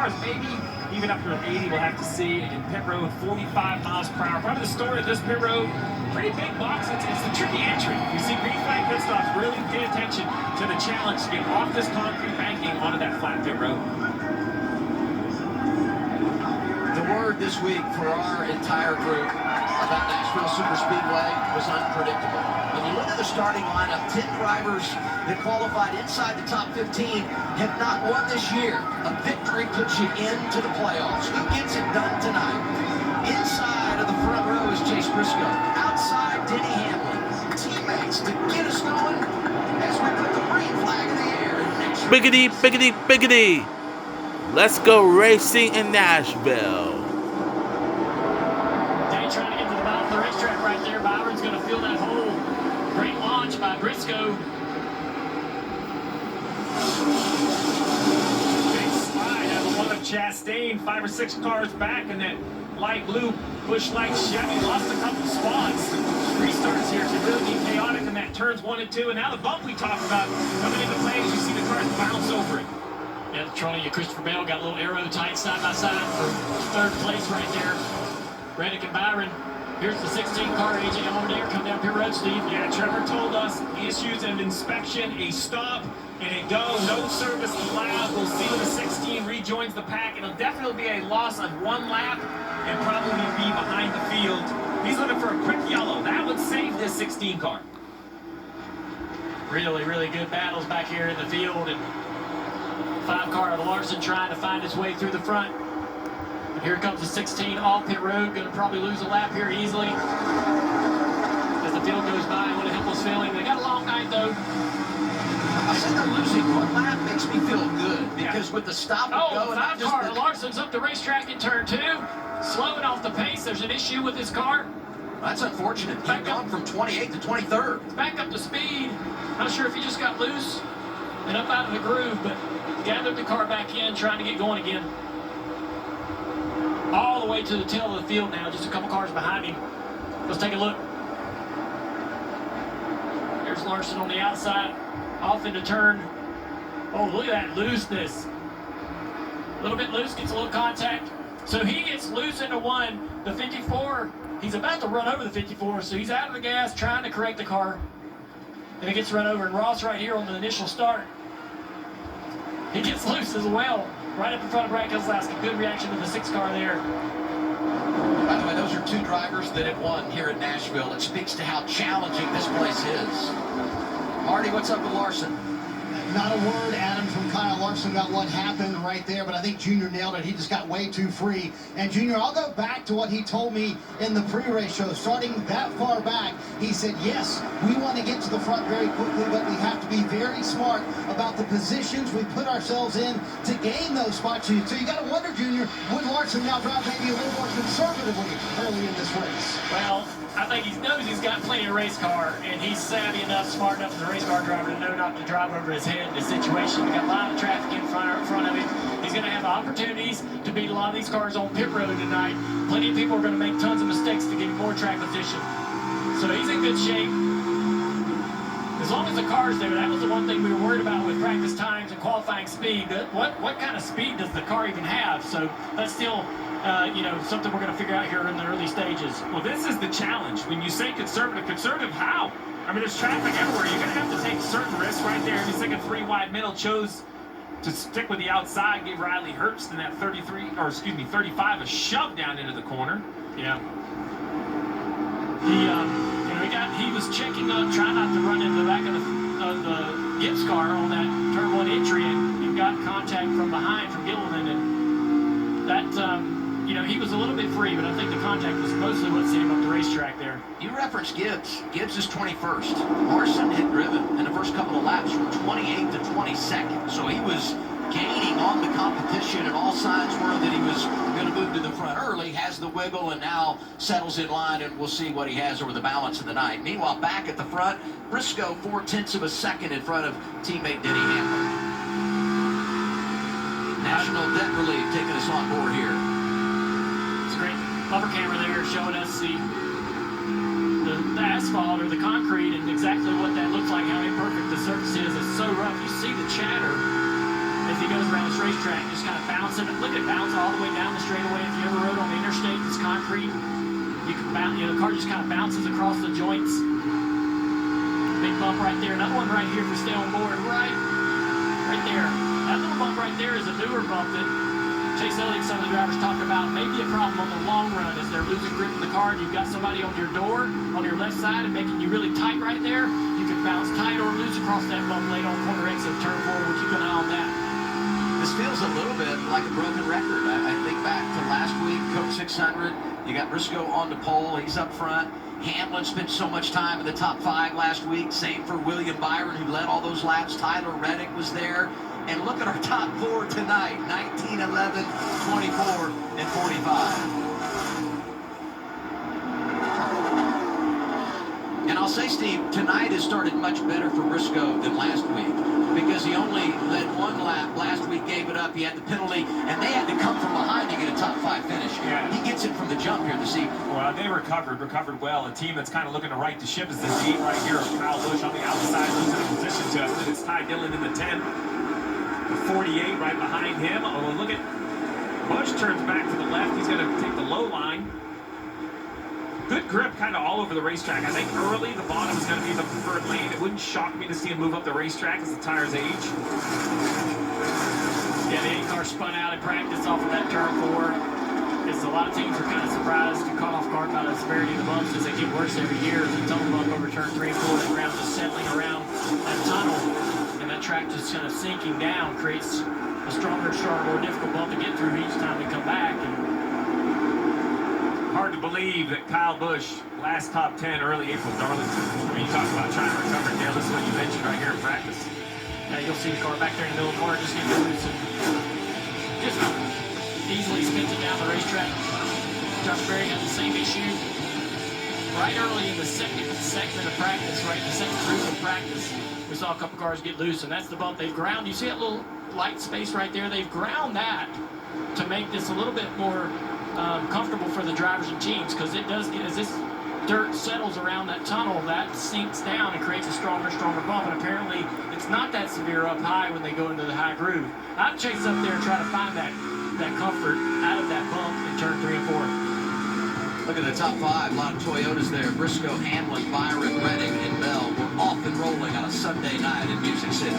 cars maybe even up to 80, we'll have to see. In pit road, 45 miles per hour. Probably the story of this pit road, pretty big box. It's the tricky entry. You see green flag pit stops really pay attention to the challenge to get off this concrete banking onto that flat pit road. The word this week for our entire group about Nashville Superspeedway was unpredictable. When you look at the starting lineup, 10 drivers that qualified inside the top 15 have not won this year. A victory puts you into the playoffs. Who gets it done tonight? Inside of the front row is Chase Briscoe. Outside, Denny Hamlin. Teammates to get us going as we put the green flag in the air. Biggity, biggity, biggity. Let's go racing in Nashville. Danny trying to get to the bottom of the racetrack right there. Byron's going to fill that hole. Great launch by Briscoe. Big slide out of one of Chastain, 5 or 6 cars back, and that light blue Busch Light Chevy lost a couple spots. Restarts here can really be chaotic in that turns 1 and 2, and now the bump we talked about coming into play as you see the cars bounce over it. Yeah, the trolley of Christopher Bell got a little arrow tight side by side for 3rd place right there. Reddick and Byron. Here's the 16 car, AJ Allmendinger come down pit road, Steve. Yeah, Trevor told us issues of inspection, a stop, and a go. No service allowed. We'll see when the 16 rejoins the pack. It'll definitely be a loss of 1 lap and probably be behind the field. He's looking for a quick yellow. That would save this 16 car. Really, really good battles back here in the field. And 5 car of Larson trying to find his way through the front. And here comes the 16 off pit road. Going to probably lose a lap here easily. As the field goes by, what a helpless feeling. They got a long night though. I said they're losing 1 lap makes me feel good because with the stop and go and 5 car Larson's up the racetrack in turn 2. Slowing off the pace. There's an issue with his car. That's unfortunate. He's gone from 28th to 23rd. It's back up to speed. Not sure if he just got loose and up out of the groove, but gathered the car back in, trying to get going again. All the way to the tail of the field now, just a couple cars behind him. Let's take a look. There's Larson on the outside, off into turn. Oh, look at that looseness. A little bit loose, gets a little contact. So he gets loose into 1. The 54, he's about to run over the 54, so he's out of the gas, trying to correct the car. And he gets run over, and Ross right here on the initial start. He gets loose as well, right up in front of Brad Keselowski. Good reaction to the 6 car there. By the way, those are 2 drivers that have won here at Nashville. It speaks to how challenging this place is. Marty, what's up with Larson? Not a word, Adam, from Kyle Larson about what happened right there, but I think Junior nailed it. He just got way too free. And Junior, I'll go back to what he told me in the pre-race show. Starting that far back, he said, yes, we want to get to the front very quickly, but we have to be very smart about the positions we put ourselves in to gain those spots. So you got to wonder, Junior, would Larson now drive maybe a little more conservatively early in this race? Well, I think he knows he's got plenty of race car, and he's savvy enough, smart enough as a race car driver to know not to drive over his head in this situation. We got a lot of traffic in front of him. He's going to have opportunities to beat a lot of these cars on pit road tonight. Plenty of people are going to make tons of mistakes to get more track position. So he's in good shape. As long as the car's there, that was the one thing we were worried about with practice times and qualifying speed. What kind of speed does the car even have? So that's still something we're going to figure out here in the early stages. Well, this is the challenge. When you say conservative, how? I mean, there's traffic everywhere. You're going to have to take certain risks right there. He's taking 3 wide middle, chose to stick with the outside, gave Riley Herbst in that 35 a shove down into the corner. Yeah. He was checking up, trying not to run into the back of the Gibbs car on that turn 1 entry, and he got contact from behind from Gilliland, and that he was a little bit free, but I think the contact was mostly what sent him up the racetrack there. You referenced Gibbs. Gibbs is 21st. Larson had driven in the first couple of laps from 28th to 22nd, so he was gaining on the competition, and all signs were that he was going to move to the front early, has the wiggle, and now settles in line, and we'll see what he has over the balance of the night. Meanwhile, back at the front, Briscoe 0.4 of a second in front of teammate Denny Hamlin. National Debt Relief taking us on board here. It's a great bumper camera there showing us the asphalt or the concrete and exactly what that looks like, how imperfect the surface is. It's so rough. You see the chatter as he goes around this racetrack, just kind of bouncing. Look at it bounce all the way down the straightaway. If you ever rode on the interstate, it's concrete. You can bounce, the car just kind of bounces across the joints. Big bump right there. Another one right here if you stay on board. Right there. That little bump right there is a newer bump that Chase Elliott, some of the drivers talked about, may be a problem on the long run as they're losing grip in the car. You've got somebody on your door on your left side and making you really tight right there. You can bounce tight or loose across that bump late on corner exit of turn 4. We'll keep an eye on that. This feels a little bit like a broken record. I think back to last week, Coke 600. You got Briscoe on the pole. He's up front. Hamlin spent so much time in the top 5 last week. Same for William Byron, who led all those laps. Tyler Reddick was there. And look at our top 4 tonight, 19, 11, 24, and 45. And I'll say, Steve, tonight has started much better for Briscoe than last week because he only led 1 lap. Last week gave it up. He had the penalty, and they had to come from behind to get a top 5 finish. Yeah. He gets it from the jump here this evening. Well, they recovered well. A team that's kind of looking to right the ship is the team right here of Kyle Busch on the outside, losing a position to us. It's Ty Dillon in the 10. 48 right behind him. Oh, look at Busch turns back to the left. He's going to take the low line. Good grip kind of all over the racetrack. I think early the bottom is going to be the preferred lane. It wouldn't shock me to see him move up the racetrack as the tires age. Yeah, the 8 car spun out in practice off of that turn 4. It's a lot of teams are kind of surprised and caught off guard by the severity of the bumps as they get worse every year. The tunnel bump over turn 3 and 4, the ground just settling around that tunnel. And that track just kind of sinking down creates a stronger, more difficult bump to get through each time we come back. And hard to believe that Kyle Busch, last top 10 early April Darlington. I mean, you talk about trying to recover, Dale. This is what you mentioned right here in practice. yeah, you'll see the car back there in the middle of the corner just getting loose and just easily spins it down the racetrack. Josh Berry had the same issue right early in the second segment of practice, right in the second group of practice. We saw a couple cars get loose, and that's the bump they've ground. You see that little light space right there? They've ground that to make this a little bit more comfortable for the drivers and teams, because it does get, as this dirt settles around that tunnel, that sinks down and creates a stronger bump. And apparently it's not that severe up high when they go into the high groove. I'd chase up there and try to find that comfort out of that bump in turn 3 and 4. Look at the top 5, a lot of Toyotas there. Briscoe, Hamlin, Byron, Reddick, and Bell. We're off and rolling on a Sunday night in Music City.